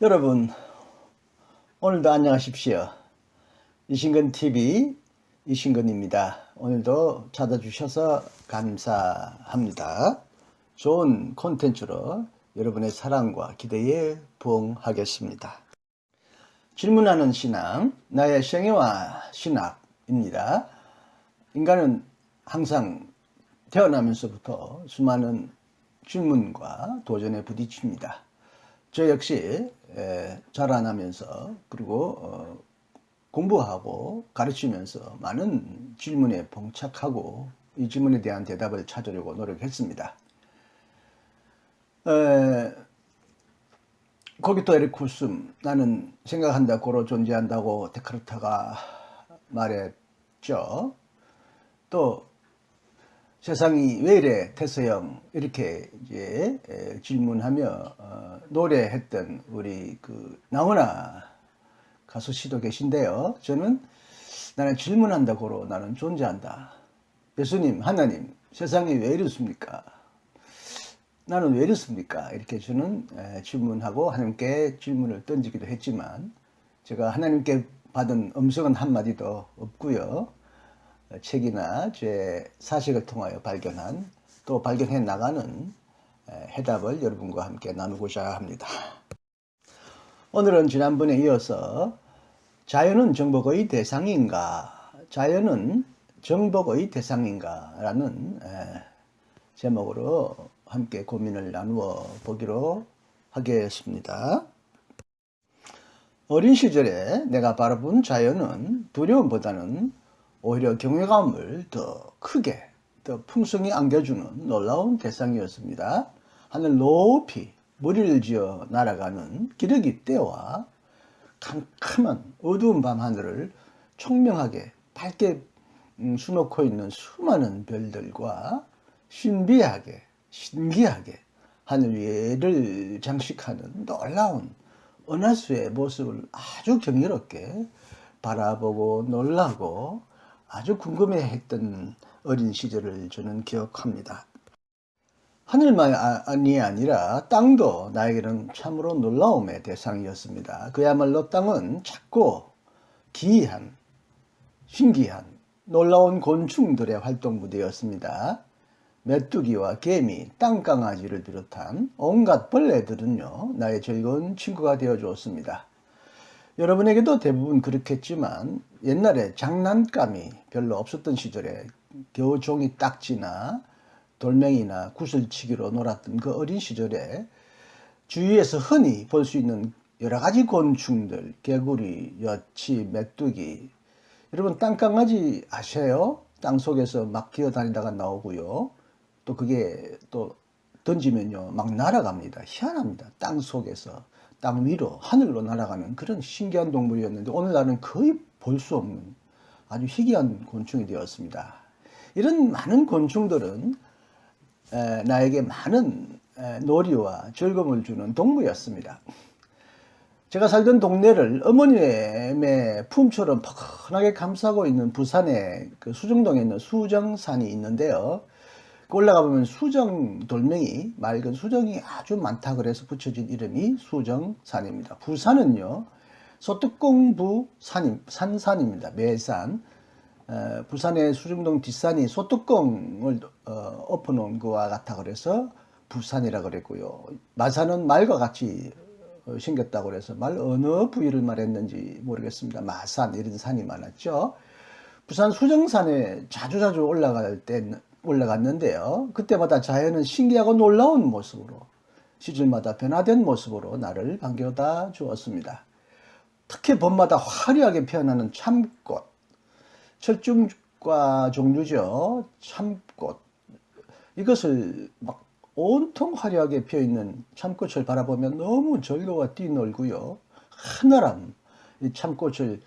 여러분, 오늘도 안녕하십시오. 이신근TV 이신근입니다. 오늘도 찾아주셔서 감사합니다. 좋은 콘텐츠로 여러분의 사랑과 기대에 부응하겠습니다. 질문하는 신앙, 나의 생애와 신학입니다. 인간은 항상 태어나면서부터 수많은 질문과 도전에 부딪힙니다. 저 역시 자라나면서 그리고 공부하고 가르치면서 많은 질문에 봉착하고 이 질문에 대한 대답을 찾으려고 노력했습니다. 거기또 에리쿠스, 나는 생각한다 고로 존재한다고 데카르트가 말했죠. 또 세상이 왜 이래 태서형 이렇게 이제 질문하며 노래했던 우리 나훈아 가수 씨도 계신데요. 저는 나는 질문한다 고로 나는 존재한다. 예수님, 하나님, 세상이 왜 이렇습니까? 나는 왜 이렇습니까? 이렇게 저는 질문하고 하나님께 질문을 던지기도 했지만 제가 하나님께 받은 음성은 한마디도 없고요. 책이나 제 사식을 통하여 발견한 또 발견해 나가는 해답을 여러분과 함께 나누고자 합니다. 오늘은 지난번에 이어서 자연은 정복의 대상인가? 자연은 정복의 대상인가? 라는 제목으로 함께 고민을 나누어 보기로 하겠습니다. 어린 시절에 내가 바라본 자연은 두려움보다는 오히려 경외감을 더 크게, 더 풍성히 안겨주는 놀라운 대상이었습니다. 하늘 높이 머리를 지어 날아가는 기러기 떼와 캄캄한 어두운 밤하늘을 총명하게 밝게 수놓고 있는 수많은 별들과 신비하게, 신기하게 하늘 위를 장식하는 놀라운 은하수의 모습을 아주 경이롭게 바라보고 놀라고 아주 궁금해했던 어린 시절을 저는 기억합니다. 하늘만이 아니라 땅도 나에게는 참으로 놀라움의 대상이었습니다. 그야말로 땅은 작고 기이한, 신기한, 놀라운 곤충들의 활동 무대였습니다. 메뚜기와 개미, 땅강아지를 비롯한 온갖 벌레들은요, 나의 즐거운 친구가 되어주었습니다. 여러분에게도 대부분 그렇겠지만 옛날에 장난감이 별로 없었던 시절에 겨우 종이 딱지나 돌멩이나 구슬치기로 놀았던 그 어린 시절에 주위에서 흔히 볼 수 있는 여러 가지 곤충들, 개구리, 여치, 메뚜기. 여러분 땅강아지 아세요? 땅속에서 막 기어다니다가 나오고요. 또 그게 또 던지면요 막 날아갑니다. 희한합니다. 땅속에서 땅 위로 하늘로 날아가는 그런 신기한 동물이었는데 오늘날은 거의 볼 수 없는 아주 희귀한 곤충이 되었습니다. 이런 많은 곤충들은 나에게 많은 놀이와 즐거움을 주는 동물이었습니다. 제가 살던 동네를 어머님의 품처럼 포근하게 감싸고 있는 부산의 그 수정동에 있는 수정산이 있는데요. 올라가 보면 수정 돌멩이, 맑은 수정이 아주 많다 그래서 붙여진 이름이 수정산입니다. 부산은요, 소뚜껑부 산입니다. 매산. 부산의 수정동 뒷산이 소뚜껑을 엎어놓은 것과 같아 그래서 부산이라 그랬고요. 마산은 말과 같이 생겼다고 그래서 말 어느 부위를 말했는지 모르겠습니다. 마산 이런 산이 많았죠. 부산 수정산에 자주자주 올라갔는데요. 그때마다 자연은 신기하고 놀라운 모습으로 시절마다 변화된 모습으로 나를 반겨다 주었습니다. 특히 봄마다 화려하게 피어나는 참꽃, 철쭉과 종류죠. 참꽃. 이것을 막 온통 화려하게 피어있는 참꽃을 바라보면 너무 즐거워 뛰놀고요. 하늘함, 이 참꽃을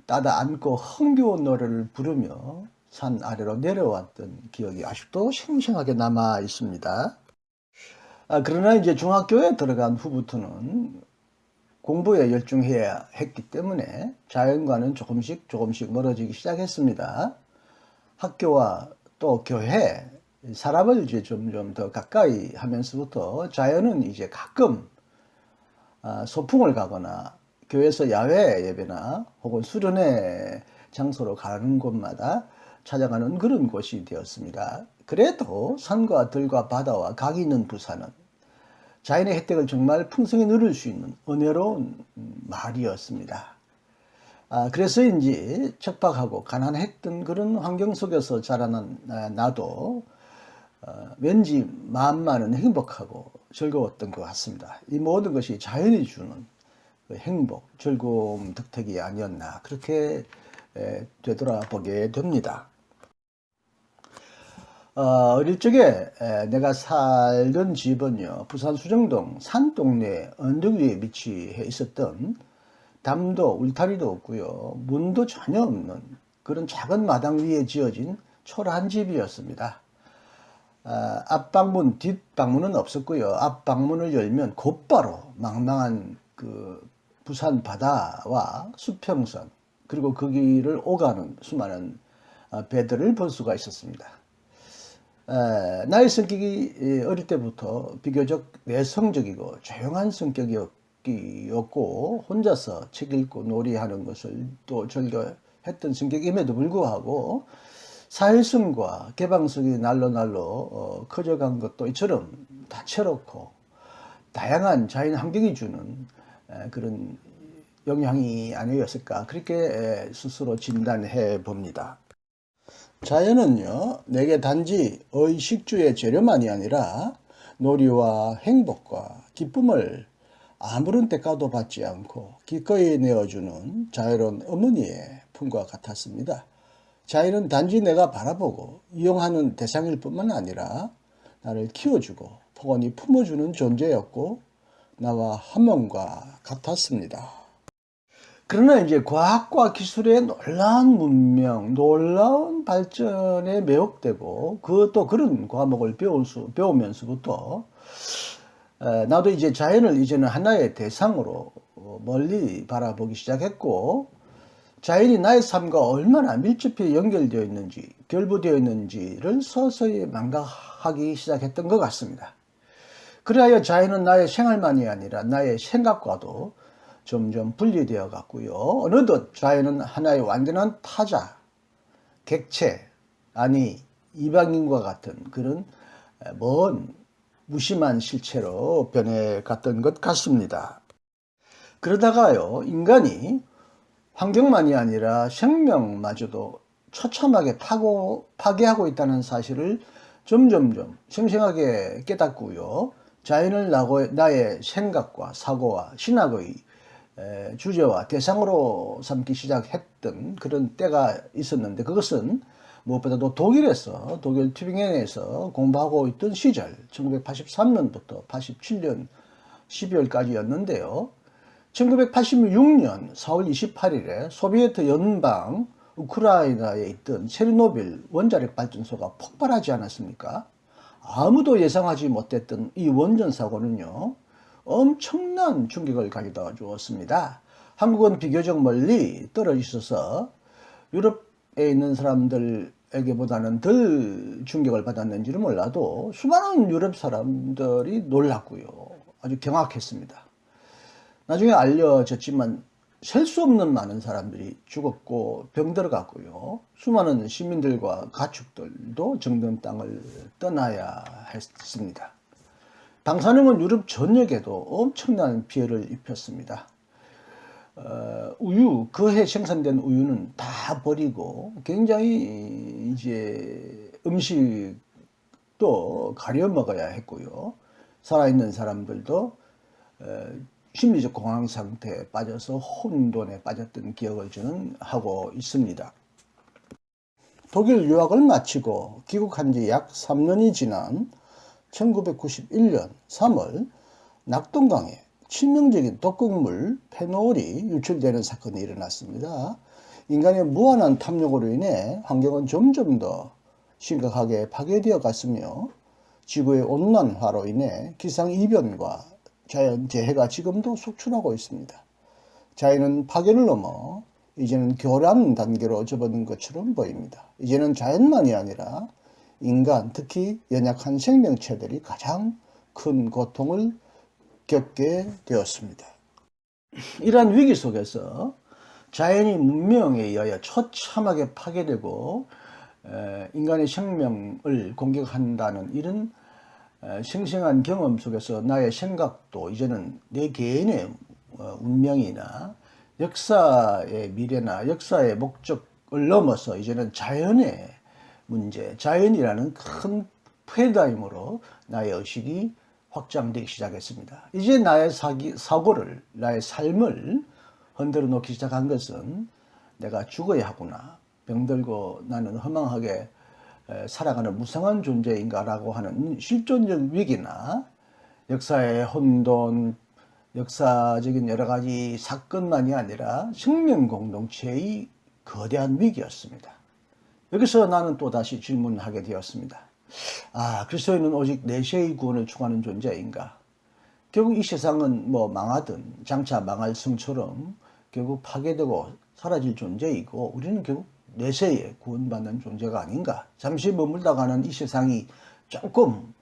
따다 안고 흥겨운 노래를 부르며 산 아래로 내려왔던 기억이 아직도 생생하게 남아 있습니다. 그러나 이제 중학교에 들어간 후부터는 공부에 열중해야 했기 때문에 자연과는 조금씩 멀어지기 시작했습니다. 학교와 또 교회, 사람을 이제 점점 더 가까이 하면서부터 자연은 이제 가끔 소풍을 가거나 교회에서 야외 예배나 혹은 수련회 장소로 가는 곳마다 찾아가는 그런 곳이 되었습니다. 그래도 산과 들과 바다와 각이 있는 부산은 자연의 혜택을 정말 풍성히 누릴 수 있는 은혜로운 마을이었습니다. 그래서인지 척박하고 가난했던 그런 환경 속에서 자라난 나도 왠지 마음만은 행복하고 즐거웠던 것 같습니다. 이 모든 것이 자연이 주는 그 행복, 즐거움 덕택이 아니었나 그렇게 되돌아보게 됩니다. 어릴 적에 내가 살던 집은요, 부산 수정동 산동네 언덕 위에 위치해 있었던 담도 울타리도 없고요, 문도 전혀 없는 그런 작은 마당 위에 지어진 초라한 집이었습니다. 앞방문, 뒷방문은 없었고요. 앞방문을 열면 곧바로 망망한 그 부산 바다와 수평선, 그리고 그 길을 오가는 수많은 배들을 볼 수가 있었습니다. 나의 성격이 어릴 때부터 비교적 내성적이고 조용한 성격이었고 혼자서 책 읽고 놀이하는 것을 또 즐겨했던 성격임에도 불구하고 사회성과 개방성이 날로 커져간 것도 이처럼 다채롭고 다양한 자연 환경이 주는 그런 영향이 아니었을까 그렇게 스스로 진단해 봅니다. 자연은요, 내게 단지 의식주의 재료만이 아니라 놀이와 행복과 기쁨을 아무런 대가도 받지 않고 기꺼이 내어주는 자유로운 어머니의 품과 같았습니다. 자연은 단지 내가 바라보고 이용하는 대상일 뿐만 아니라 나를 키워주고 포근히 품어주는 존재였고 나와 한 몸과 같았습니다. 그러나 이제 과학과 기술의 놀라운 문명, 놀라운 발전에 매혹되고 그것도 그런 과목을 배우면서부터 나도 이제 자연을 이제는 하나의 대상으로 멀리 바라보기 시작했고 자연이 나의 삶과 얼마나 밀접히 연결되어 있는지, 결부되어 있는지를 서서히 망각하기 시작했던 것 같습니다. 그리하여 자연은 나의 생활만이 아니라 나의 생각과도 점점 분리되어 갔고요. 어느덧 자연은 하나의 완전한 타자, 객체, 아니 이방인과 같은 그런 먼 무심한 실체로 변해갔던 것 같습니다. 그러다가요, 인간이 환경만이 아니라 생명마저도 처참하게 파괴하고 있다는 사실을 점점점 생생하게 깨닫고요. 자연을 나의 생각과 사고와 신학의 주제와 대상으로 삼기 시작했던 그런 때가 있었는데 그것은 무엇보다도 독일 튜빙엔에서 공부하고 있던 시절 1983년부터 87년 12월까지였는데요. 1986년 4월 28일에 소비에트 연방 우크라이나에 있던 체르노빌 원자력 발전소가 폭발하지 않았습니까? 아무도 예상하지 못했던 이 원전 사고는요, 엄청난 충격을 가져다 주었습니다. 한국은 비교적 멀리 떨어져 있어서 유럽에 있는 사람들에게보다는 덜 충격을 받았는지는 몰라도 수많은 유럽 사람들이 놀랐고요. 아주 경악했습니다. 나중에 알려졌지만 셀 수 없는 많은 사람들이 죽었고 병들어갔고요. 수많은 시민들과 가축들도 정든 땅을 떠나야 했습니다. 방사능은 유럽 전역에도 엄청난 피해를 입혔습니다. 우유, 그 해 생산된 우유는 다 버리고 굉장히 이제 음식도 가려 먹어야 했고요. 살아있는 사람들도 심리적 공황 상태에 빠져서 혼돈에 빠졌던 기억을 저는 하고 있습니다. 독일 유학을 마치고 귀국한 지 약 3년이 지난 1991년 3월 낙동강에 치명적인 독극물 페놀이 유출되는 사건이 일어났습니다. 인간의 무한한 탐욕으로 인해 환경은 점점 더 심각하게 파괴되어 갔으며 지구의 온난화로 인해 기상이변과 자연재해가 지금도 속출하고 있습니다. 자연은 파괴를 넘어 이제는 교란 단계로 접어든 것처럼 보입니다. 이제는 자연만이 아니라 인간, 특히 연약한 생명체들이 가장 큰 고통을 겪게 되었습니다. 이러한 위기 속에서 자연이 문명에 의하여 처참하게 파괴되고 인간의 생명을 공격한다는 이런 생생한 경험 속에서 나의 생각도 이제는 내 개인의 운명이나 역사의 미래나 역사의 목적을 넘어서 이제는 자연의 문제, 자연이라는 큰 패러다임으로 나의 의식이 확장되기 시작했습니다. 이제 나의 사고를, 나의 삶을 흔들어 놓기 시작한 것은 내가 죽어야 하구나, 병들고 나는 허망하게 살아가는 무상한 존재인가라고 하는 실존적 위기나 역사의 혼돈, 역사적인 여러 가지 사건만이 아니라 생명 공동체의 거대한 위기였습니다. 여기서 나는 또다시 질문하게 되었습니다. 그리스도인은 오직 내세의 구원을 추구하는 존재인가? 결국 이 세상은 뭐 망하든 장차 망할 성처럼 결국 파괴되고 사라질 존재이고 우리는 결국 내세에 구원받는 존재가 아닌가? 잠시 머물다가는 이 세상이 조금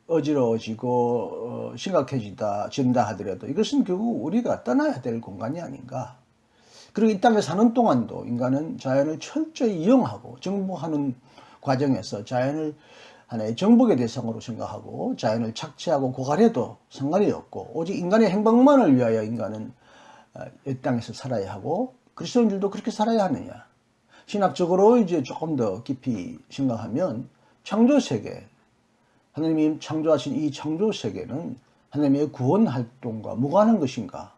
어지러워지고 심각해진다 하더라도 이것은 결국 우리가 떠나야 될 공간이 아닌가? 그리고 이 땅에 사는 동안도 인간은 자연을 철저히 이용하고 정복하는 과정에서 자연을 하나의 정복의 대상으로 생각하고 자연을 착취하고 고갈해도 상관이 없고 오직 인간의 행복만을 위하여 인간은 이 땅에서 살아야 하고 그리스도인들도 그렇게 살아야 하느냐? 신학적으로 이제 조금 더 깊이 생각하면 창조 세계, 하나님이 창조하신 이 창조 세계는 하나님의 구원 활동과 무관한 것인가?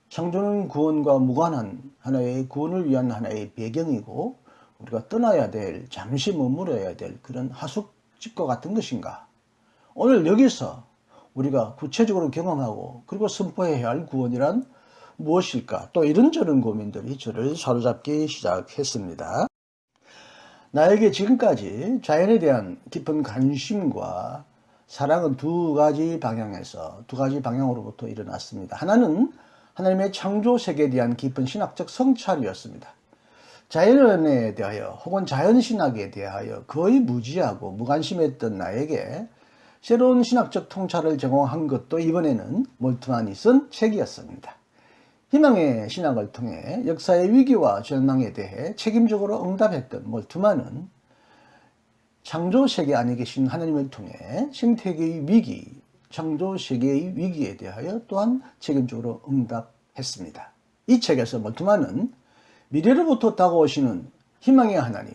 창조는 구원과 무관한 하나의 구원을 위한 하나의 배경이고 우리가 떠나야 될, 잠시 머물러야 될 그런 하숙집과 같은 것인가? 오늘 여기서 우리가 구체적으로 경험하고 그리고 선포해야 할 구원이란 무엇일까? 또 이런저런 고민들이 저를 사로잡기 시작했습니다. 나에게 지금까지 자연에 대한 깊은 관심과 사랑은 두 가지 방향으로부터 일어났습니다. 하나는 하나님의 창조 세계에 대한 깊은 신학적 성찰이었습니다. 자연에 대하여 혹은 자연신학에 대하여 거의 무지하고 무관심했던 나에게 새로운 신학적 통찰을 제공한 것도 이번에는 몰트만이 쓴 책이었습니다. 희망의 신학을 통해 역사의 위기와 절망에 대해 책임적으로 응답했던 몰트만은 창조세계 안에 계신 하나님을 통해 생태계의 위기, 창조세계의 위기에 대하여 또한 책임적으로 응답했습니다. 이 책에서 몰트만은 미래로부터 다가오시는 희망의 하나님,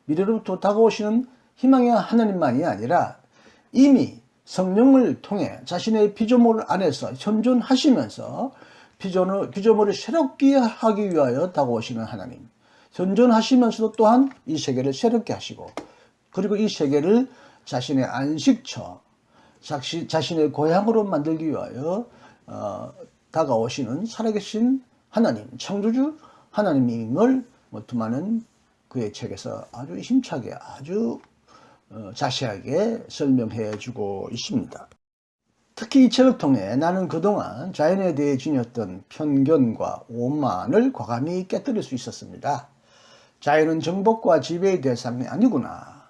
미래로부터 다가오시는 희망의 하나님만이 아니라 이미 성령을 통해 자신의 피조물 안에서 현존하시면서 피조물을 새롭게 하기 위하여 다가오시는 하나님, 현존하시면서도 또한 이 세계를 새롭게 하시고 그리고 이 세계를 자신의 안식처, 자신의 고향으로 만들기 위하여 다가오시는 살아계신 하나님, 창조주 하나님임을 몰트만은 그의 책에서 아주 힘차게 아주 자세하게 설명해 주고 있습니다. 특히 이 책을 통해 나는 그동안 자연에 대해 지녔던 편견과 오만을 과감히 깨뜨릴 수 있었습니다. 자연은 정복과 지배의 대상이 아니구나.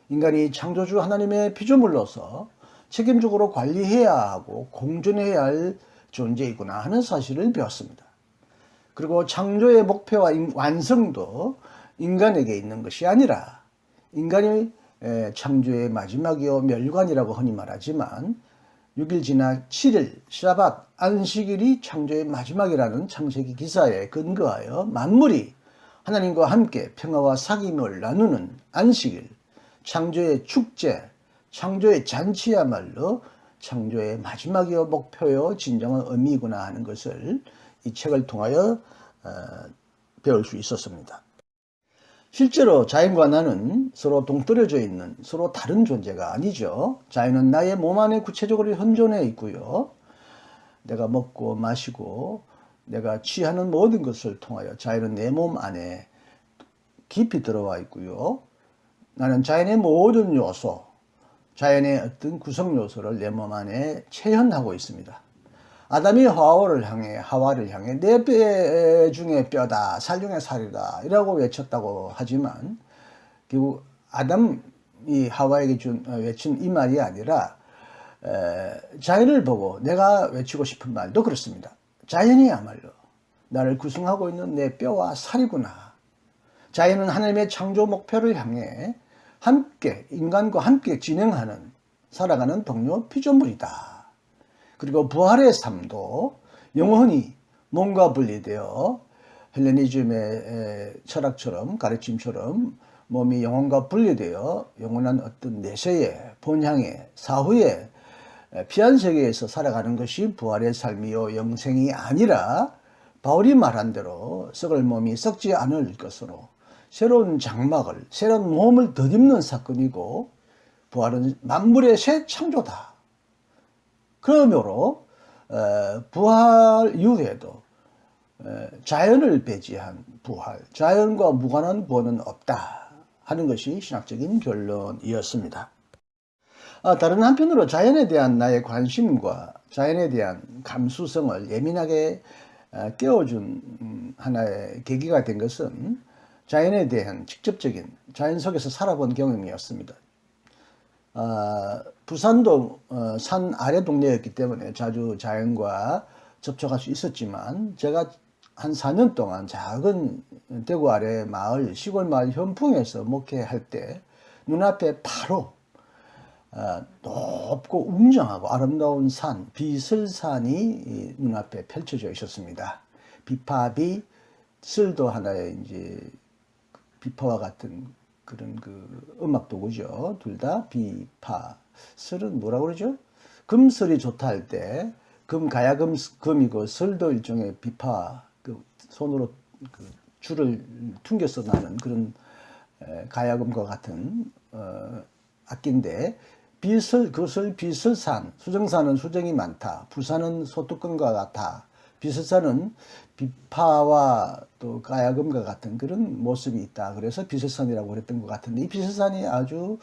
인간이 창조주 하나님의 피조물로서 책임적으로 관리해야 하고 공존해야 할 존재이구나 하는 사실을 배웠습니다. 그리고 창조의 목표와 완성도 인간에게 있는 것이 아니라 인간이 창조의 마지막이요 멸관이라고 흔히 말하지만 6일 지나 7일 샤밧 안식일이 창조의 마지막이라는 창세기 기사에 근거하여 만물이 하나님과 함께 평화와 사귐을 나누는 안식일, 창조의 축제, 창조의 잔치야말로 창조의 마지막이요 목표요 진정한 의미이구나 하는 것을 이 책을 통하여 배울 수 있었습니다. 실제로 자연과 나는 서로 동떨어져 있는 서로 다른 존재가 아니죠. 자연은 나의 몸 안에 구체적으로 현존해 있고요. 내가 먹고 마시고 내가 취하는 모든 것을 통하여 자연은 내 몸 안에 깊이 들어와 있고요. 나는 자연의 모든 요소, 자연의 어떤 구성 요소를 내 몸 안에 체현하고 있습니다. 아담이 하와를 향해 내 뼈 중에 뼈다, 살 중에 살이다 이라고 외쳤다고 하지만 결국 아담이 하와에게 외친 이 말이 아니라 자연을 보고 내가 외치고 싶은 말도 그렇습니다. 자연이야말로 나를 구성하고 있는 내 뼈와 살이구나. 자연은 하나님의 창조 목표를 향해 함께 인간과 함께 진행하는 살아가는 동료 피조물이다. 그리고 부활의 삶도 영혼이 몸과 분리되어 헬레니즘의 철학처럼 가르침처럼 몸이 영혼과 분리되어 영원한 어떤 내세의 본향의 사후의 피한 세계에서 살아가는 것이 부활의 삶이요 영생이 아니라 바울이 말한 대로 썩을 몸이 썩지 않을 것으로 새로운 장막을 새로운 몸을 덧입는 사건이고 부활은 만물의 새 창조다. 그러므로 부활 이후에도 자연을 배제한 부활, 자연과 무관한 부활은 없다 하는 것이 신학적인 결론이었습니다. 다른 한편으로 자연에 대한 나의 관심과 자연에 대한 감수성을 예민하게 깨워준 하나의 계기가 된 것은 자연에 대한 직접적인 자연 속에서 살아본 경험이었습니다. 부산도 산 아래 동네였기 때문에 자주 자연과 접촉할 수 있었지만 제가 한 4년 동안 작은 대구 아래 마을, 시골 마을 현풍에서 목회할 때 눈앞에 바로 높고 웅장하고 아름다운 산, 비설산이 눈앞에 펼쳐져 있었습니다. 비파비, 설도 하나의 이제 비파와 같은 그런 그 음악 도구죠. 둘 다 비파, 설은 뭐라고 그러죠? 금설이 좋다 할 때 금 가야금 금이고 설도 일종의 비파, 그 손으로 그 줄을 퉁겨서 나는 그런 가야금과 같은 악기인데 그것을 비설산, 수정산은 수정이 많다. 부산은 소뚜껑과 같아. 비설산은 비파와 또 가야금과 같은 그런 모습이 있다. 그래서 비설산이라고 그랬던 것 같은데 이 비설산이 아주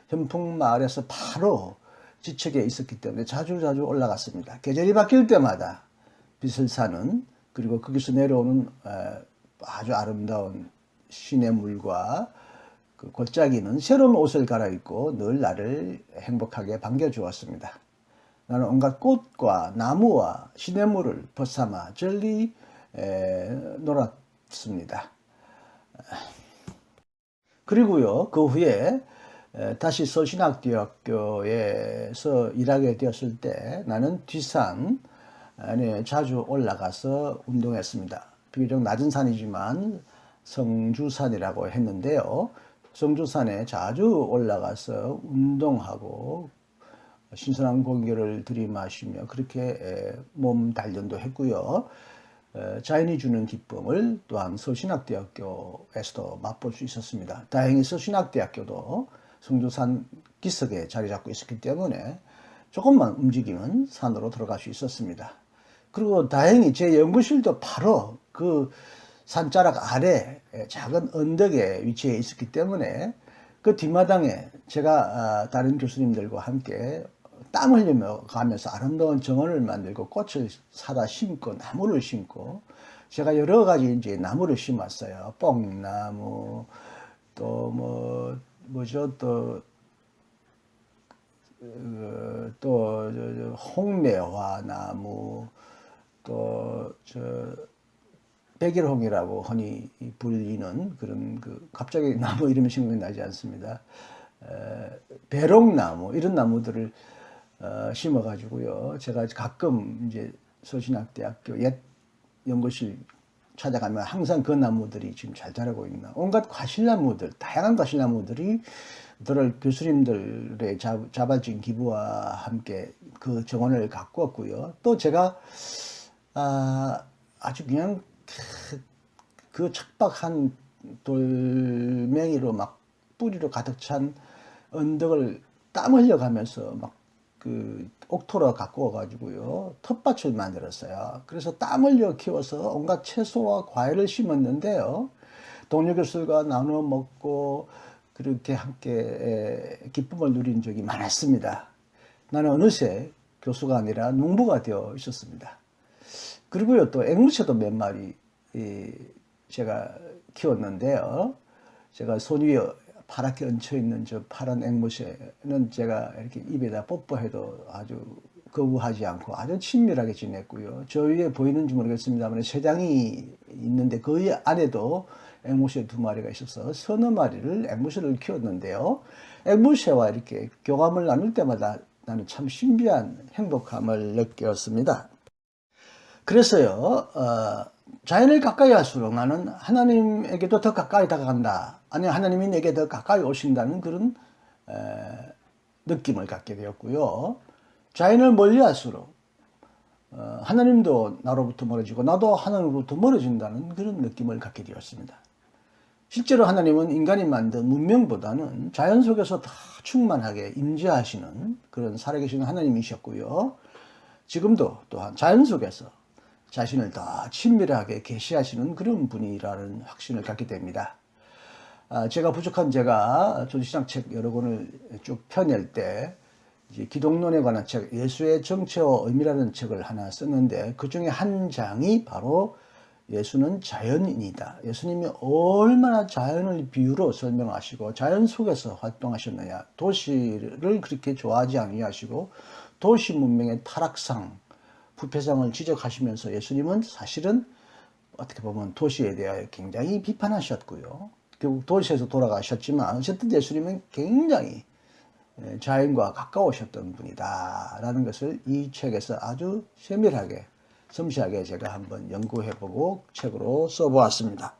현풍 마을에서 바로 지척에 있었기 때문에 자주 올라갔습니다. 계절이 바뀔 때마다 비설산은 그리고 거기서 내려오는 아주 아름다운 시냇물과 그 골짜기는 새로운 옷을 갈아입고 늘 나를 행복하게 반겨주었습니다. 나는 온갖 꽃과 나무와 시냇물을 벗삼아 절리 놀았습니다. 그리고요, 그 후에 다시 서신학대학교에서 일하게 되었을 때 나는 뒷산에 자주 올라가서 운동했습니다. 비교적 낮은 산이지만 성주산이라고 했는데요. 성주산에 자주 올라가서 운동하고 신선한 공기를 들이마시며 그렇게 몸 단련도 했고요. 자연이 주는 기쁨을 또한 서신학대학교에서도 맛볼 수 있었습니다. 다행히 서신학대학교도 성주산 기슭에 자리 잡고 있었기 때문에 조금만 움직이면 산으로 들어갈 수 있었습니다. 그리고 다행히 제 연구실도 바로 그 산자락 아래 작은 언덕에 위치해 있었기 때문에 그 뒷마당에 제가 다른 교수님들과 함께 땀 흘리며 가면서 아름다운 정원을 만들고 꽃을 사다 심고 나무를 심고 제가 여러 가지 이제 나무를 심었어요. 뽕나무 또 또 홍매화 나무 또 백일홍이라고 흔히 불리는 그런 그 갑자기 나무 이름이 생각이 나지 않습니다. 배롱나무 이런 나무들을 심어가지고요. 제가 가끔 이제 서신학대학교 옛 연구실 찾아가면 항상 그 나무들이 지금 잘 자라고 있나. 온갖 과실나무들, 다양한 과실나무들이 들을 교수님들의 자발적인 기부와 함께 그 정원을 가꾸었고요. 또 제가 아주 그냥 그 척박한 돌멩이로 막 뿌리로 가득 찬 언덕을 땀 흘려가면서 막 그 옥토로 가꾸어 가지고요 텃밭을 만들었어요. 그래서 땀 흘려 키워서 온갖 채소와 과일을 심었는데요. 동료 교수들과 나누어 먹고 그렇게 함께 기쁨을 누린 적이 많았습니다. 나는 어느새 교수가 아니라 농부가 되어 있었습니다. 그리고요 또 앵무새도 몇 마리 제가 키웠는데요. 제가 손 위에 파랗게 얹혀있는 저 파란 앵무새는 제가 이렇게 입에다 뽀뽀해도 아주 거부하지 않고 아주 친밀하게 지냈고요. 저 위에 보이는지 모르겠습니다만 새장이 있는데 그 안에도 앵무새 2마리가 있어서 서너 마리를 앵무새를 키웠는데요. 앵무새와 이렇게 교감을 나눌 때마다 나는 참 신비한 행복감을 느꼈습니다. 그래서요, 자연을 가까이 할수록 나는 하나님에게도 더 가까이 다가간다. 아니, 하나님이 내게 더 가까이 오신다는 그런 느낌을 갖게 되었고요. 자연을 멀리 할수록 하나님도 나로부터 멀어지고 나도 하나님으로부터 멀어진다는 그런 느낌을 갖게 되었습니다. 실제로 하나님은 인간이 만든 문명보다는 자연 속에서 더 충만하게 임재하시는 그런 살아계신 하나님이셨고요. 지금도 또한 자연 속에서 자신을 더 친밀하게 계시하시는 그런 분이라는 확신을 갖게 됩니다. 제가 부족한 제가 조지시장 여러 권을 쭉 펴낼 때 이제 기독론에 관한 책, 예수의 정체와 의미라는 책을 하나 썼는데 그 중에 한 장이 바로 예수는 자연인이다. 예수님이 얼마나 자연을 비유로 설명하시고 자연 속에서 활동하셨느냐. 도시를 그렇게 좋아하지 아니하시고 도시 문명의 타락상, 부패상을 지적하시면서 예수님은 사실은 어떻게 보면 도시에 대하여 굉장히 비판하셨고요. 결국 도시에서 돌아가셨지만 어쨌든 예수님은 굉장히 자연과 가까우셨던 분이다 라는 것을 이 책에서 아주 세밀하게 섬세하게 제가 한번 연구해보고 책으로 써보았습니다.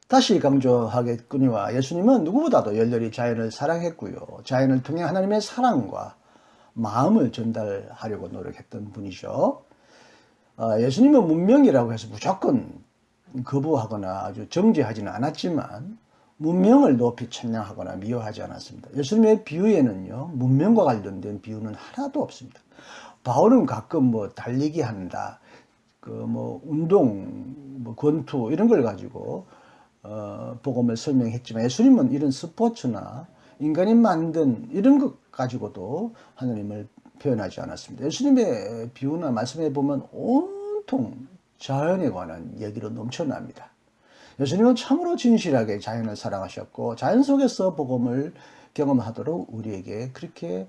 다시 강조하겠거니와 예수님은 누구보다도 열렬히 자연을 사랑했고요. 자연을 통해 하나님의 사랑과 마음을 전달하려고 노력했던 분이죠. 예수님은 문명이라고 해서 무조건 거부하거나 아주 정죄하지는 않았지만 문명을 높이 찬양하거나 미워하지 않았습니다. 예수님의 비유에는요, 문명과 관련된 비유는 하나도 없습니다. 바울은 가끔 뭐 달리기 한다, 운동, 권투 이런 걸 가지고 복음을 설명했지만 예수님은 이런 스포츠나 인간이 만든 이런 것 가지고도 하나님을 표현하지 않았습니다. 예수님의 비유나 말씀에 보면 온통 자연에 관한 얘기로 넘쳐납니다. 예수님은 참으로 진실하게 자연을 사랑하셨고 자연 속에서 복음을 경험하도록 우리에게 그렇게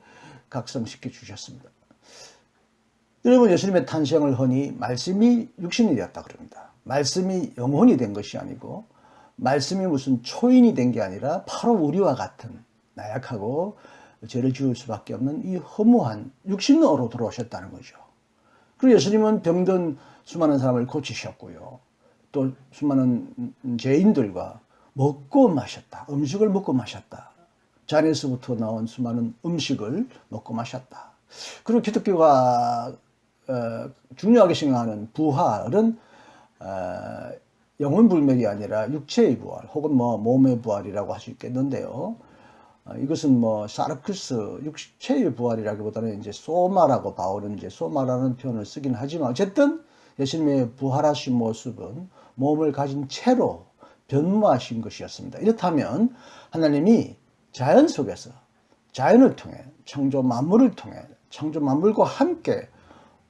각성시켜 주셨습니다. 여러분, 예수님의 탄생을 흔히 말씀이 육신이 되었다 그럽니다. 말씀이 영혼이 된 것이 아니고 말씀이 무슨 초인이 된 게 아니라 바로 우리와 같은 나약하고 죄를 지을 수밖에 없는 이 허무한 육신으로 들어오셨다는 거죠. 그리고 예수님은 병든 수많은 사람을 고치셨고요. 또 수많은 죄인들과 먹고 마셨다. 음식을 먹고 마셨다. 잔에서부터 나온 수많은 음식을 먹고 마셨다. 그리고 기독교가 중요하게 생각하는 부활은 영혼 불멸이 아니라 육체의 부활 혹은 몸의 부활이라고 할 수 있겠는데요. 이것은 사르크스 육체의 부활이라기보다는 이제 소마라고 바울은 이제 소마라는 표현을 쓰긴 하지만 어쨌든 예수님의 부활하신 모습은 몸을 가진 채로 변모하신 것이었습니다. 이렇다면 하나님이 자연 속에서 자연을 통해 창조 만물을 통해 창조 만물과 함께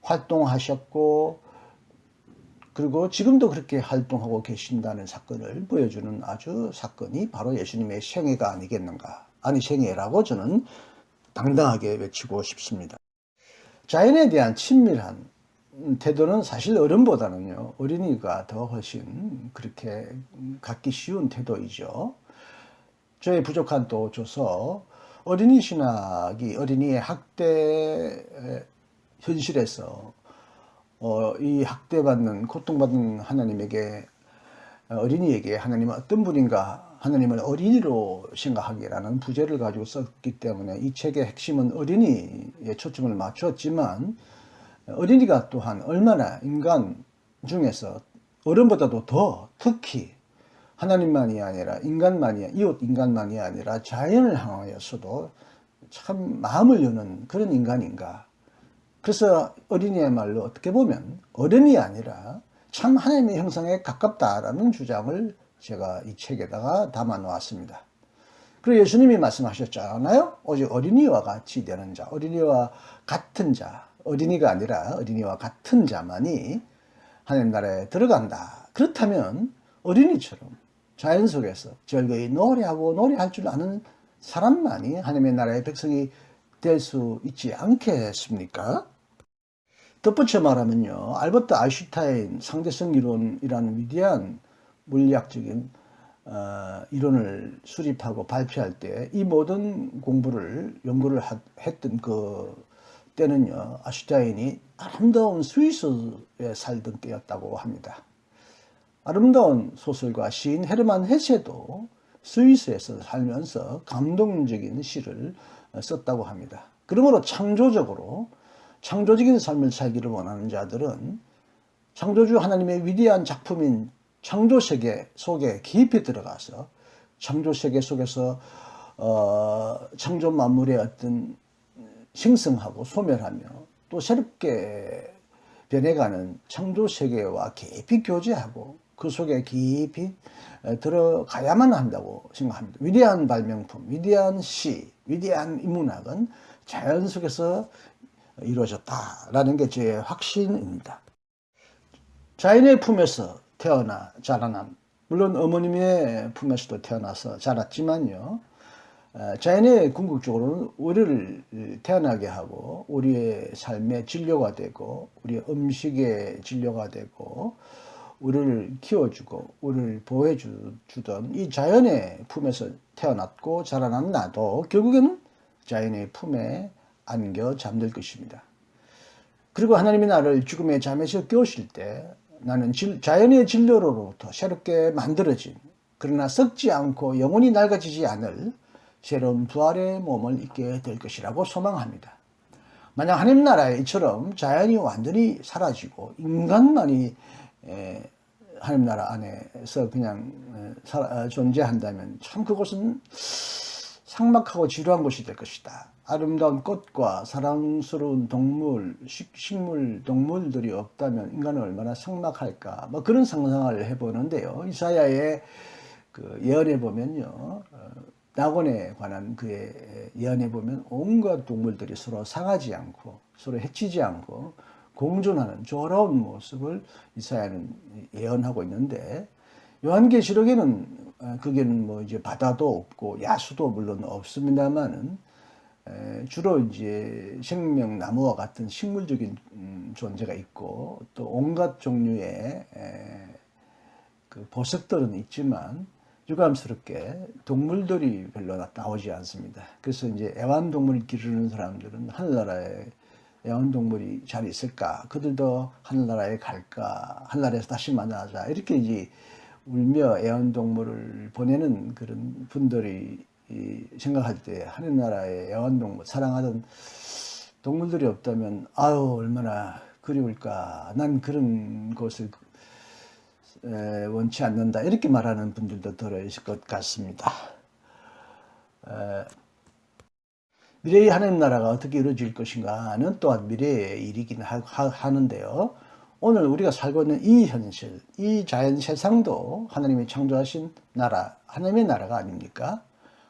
활동하셨고 그리고 지금도 그렇게 활동하고 계신다는 사건을 보여주는 아주 사건이 바로 예수님의 생애가 아니겠는가. 아니 생애라고 저는 당당하게 외치고 싶습니다. 자연에 대한 친밀한 태도는 사실 어른보다는요, 어린이가 더 훨씬 그렇게 갖기 쉬운 태도이죠. 저의 부족한 또 줘서 어린이 신학이 어린이의 학대 현실에서 이 학대받는 고통받는 하나님에게 어린이에게 하나님은 어떤 분인가 하나님을 어린이로 생각하기라는 부제를 가지고 썼기 때문에 이 책의 핵심은 어린이에 초점을 맞췄지만 어린이가 또한 얼마나 인간 중에서 어른보다도 더 특히 하나님만이 아니라 인간만이 이웃 인간만이 아니라 자연을 향하여서도 참 마음을 여는 그런 인간인가. 그래서 어린이야말로 어떻게 보면 어른이 아니라 참 하나님의 형상에 가깝다라는 주장을 제가 이 책에다가 담아 놓았습니다. 그리고 예수님이 말씀하셨잖아요. 오직 어린이와 같이 되는 자, 어린이와 같은 자, 어린이가 아니라 어린이와 같은 자만이 하나님 나라에 들어간다. 그렇다면 어린이처럼 자연 속에서 즐거이 노래하고 노래할 줄 아는 사람만이 하나님의 나라의 백성이 될 수 있지 않겠습니까? 덧붙여 말하면요, 알버트 아인슈타인 상대성 이론이라는 위대한 물리학적인 이론을 수립하고 발표할 때 이 모든 연구를 했던 그 때는요, 아인슈타인이 아름다운 스위스에 살던 때였다고 합니다. 아름다운 소설가 시인 헤르만 헤세도 스위스에서 살면서 감동적인 시를 썼다고 합니다. 그러므로 창조적인 삶을 살기를 원하는 자들은 창조주 하나님의 위대한 작품인 창조세계 속에 깊이 들어가서 창조세계 속에서 창조 만물의 어떤 생성하고 소멸하며 또 새롭게 변해가는 창조세계와 깊이 교제하고 그 속에 깊이 들어가야만 한다고 생각합니다. 위대한 발명품, 위대한 시, 위대한 인문학은 자연 속에서 이루어졌다라는 게 제 확신입니다. 자연의 품에서 태어나 자라남, 물론 어머님의 품에서도 태어나서 자랐지만요, 자연의 궁극적으로는 우리를 태어나게 하고 우리의 삶의 진료가 되고 우리의 음식의 진료가 되고 우리를 키워주고 우리를 보호해주던 이 자연의 품에서 태어났고 자라난 나도 결국에는 자연의 품에 안겨 잠들 것입니다. 그리고 하나님이 나를 죽음의 잠에서 깨우실 때 나는 자연의 진료로부터 새롭게 만들어진, 그러나 썩지 않고 영원히 낡아지지 않을 새로운 부활의 몸을 입게 될 것이라고 소망합니다. 만약 하나님 나라에 이처럼 자연이 완전히 사라지고 인간만이 하나님 나라 안에서 그냥 존재한다면 참 그곳은 삭막하고 지루한 곳이 될 것이다. 아름다운 꽃과 사랑스러운 동물, 식물, 동물들이 없다면 인간은 얼마나 삭막할까. 뭐 그런 상상을 해보는데요. 이사야의 그 예언에 보면요. 낙원에 관한 그의 예언에 보면 온갖 동물들이 서로 상하지 않고 서로 해치지 않고 공존하는 조화로운 모습을 이사야는 예언하고 있는데, 요한계시록에는 그게는 뭐 이제 바다도 없고 야수도 물론 없습니다만은 주로 이제 생명나무와 같은 식물적인 존재가 있고 또 온갖 종류의 그 보석들은 있지만 유감스럽게 동물들이 별로 나오지 않습니다. 그래서 이제 애완동물 기르는 사람들은 하늘나라에 애완동물이 잘 있을까? 그들도 하늘나라에 갈까? 하늘나라에서 다시 만나자. 이렇게 이제 울며 애완동물을 보내는 그런 분들이 생각할 때 하늘나라에 애완동물, 사랑하던 동물들이 없다면 아유 얼마나 그리울까. 난 그런 곳을 원치 않는다. 이렇게 말하는 분들도 들어있을 것 같습니다. 미래의 하나님 나라가 어떻게 이루어질 것인가는 또한 미래의 일이긴 하는데요. 오늘 우리가 살고 있는 이 현실, 이 자연 세상도 하나님이 창조하신 나라, 하나님의 나라가 아닙니까?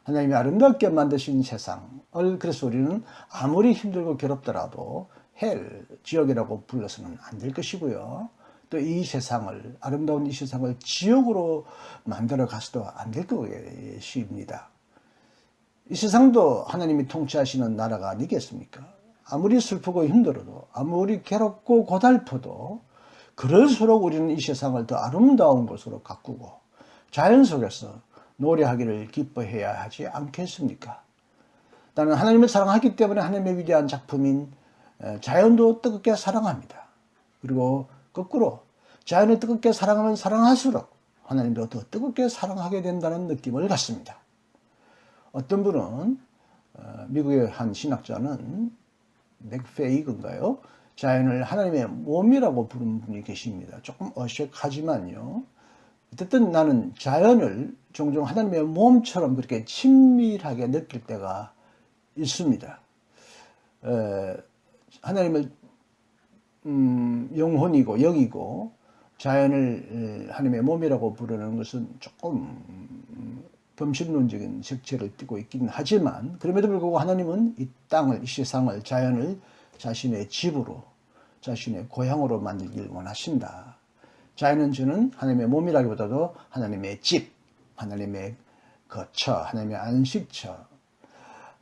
하나님이 아름답게 만드신 세상을, 그래서 우리는 아무리 힘들고 괴롭더라도 헬, 지옥이라고 불러서는 안 될 것이고요. 또 이 세상을, 아름다운 이 세상을 지옥으로 만들어 가서도 안 될 것입니다. 이 세상도 하나님이 통치하시는 나라가 아니겠습니까? 아무리 슬프고 힘들어도, 아무리 괴롭고 고달퍼도 그럴수록 우리는 이 세상을 더 아름다운 곳으로 가꾸고 자연 속에서 노래하기를 기뻐해야 하지 않겠습니까? 나는 하나님을 사랑하기 때문에 하나님의 위대한 작품인 자연도 뜨겁게 사랑합니다. 그리고 거꾸로 자연을 뜨겁게 사랑하면 사랑할수록 하나님도 더 뜨겁게 사랑하게 된다는 느낌을 갖습니다. 어떤 분은 미국의 한 신학자는 맥페이그인가요? 자연을 하나님의 몸이라고 부르는 분이 계십니다. 조금 어색하지만요. 어쨌든 나는 자연을 종종 하나님의 몸처럼 그렇게 친밀하게 느낄 때가 있습니다. 하나님을 영혼이고 영이고 자연을 하나님의 몸이라고 부르는 것은 조금 범신론적인 색채를 띠고 있긴 하지만, 그럼에도 불구하고 하나님은 이 땅을, 이 세상을, 자연을 자신의 집으로, 자신의 고향으로 만들길 원하신다. 자연은 저는 하나님의 몸이라기보다도 하나님의 집, 하나님의 거처, 하나님의 안식처.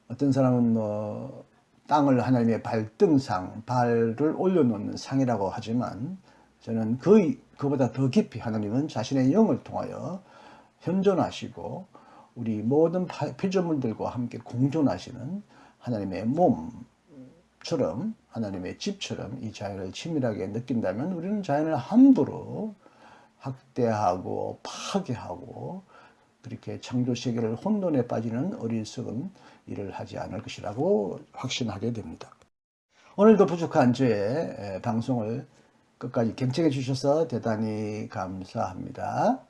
어떤 사람은 뭐 땅을 하나님의 발등상, 발을 올려놓는 상이라고 하지만 저는 그보다 더 깊이 하나님은 자신의 영을 통하여 현존하시고 우리 모든 피조물들과 함께 공존하시는 하나님의 몸처럼, 하나님의 집처럼 이 자연을 친밀하게 느낀다면 우리는 자연을 함부로 학대하고 파괴하고 그렇게 창조 세계를 혼돈에 빠지는 어리석은 일을 하지 않을 것이라고 확신하게 됩니다. 오늘도 부족한 저의 방송을 끝까지 경청해 주셔서 대단히 감사합니다.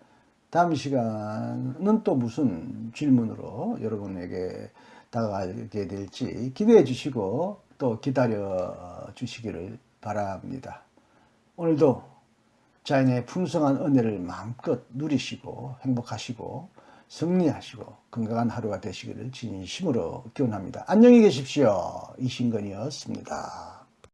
다음 시간은 또 무슨 질문으로 여러분에게 다가가게 될지 기대해 주시고 또 기다려 주시기를 바랍니다. 오늘도 자연의 풍성한 은혜를 마음껏 누리시고 행복하시고 승리하시고 건강한 하루가 되시기를 진심으로 기원합니다. 안녕히 계십시오. 이신건이었습니다.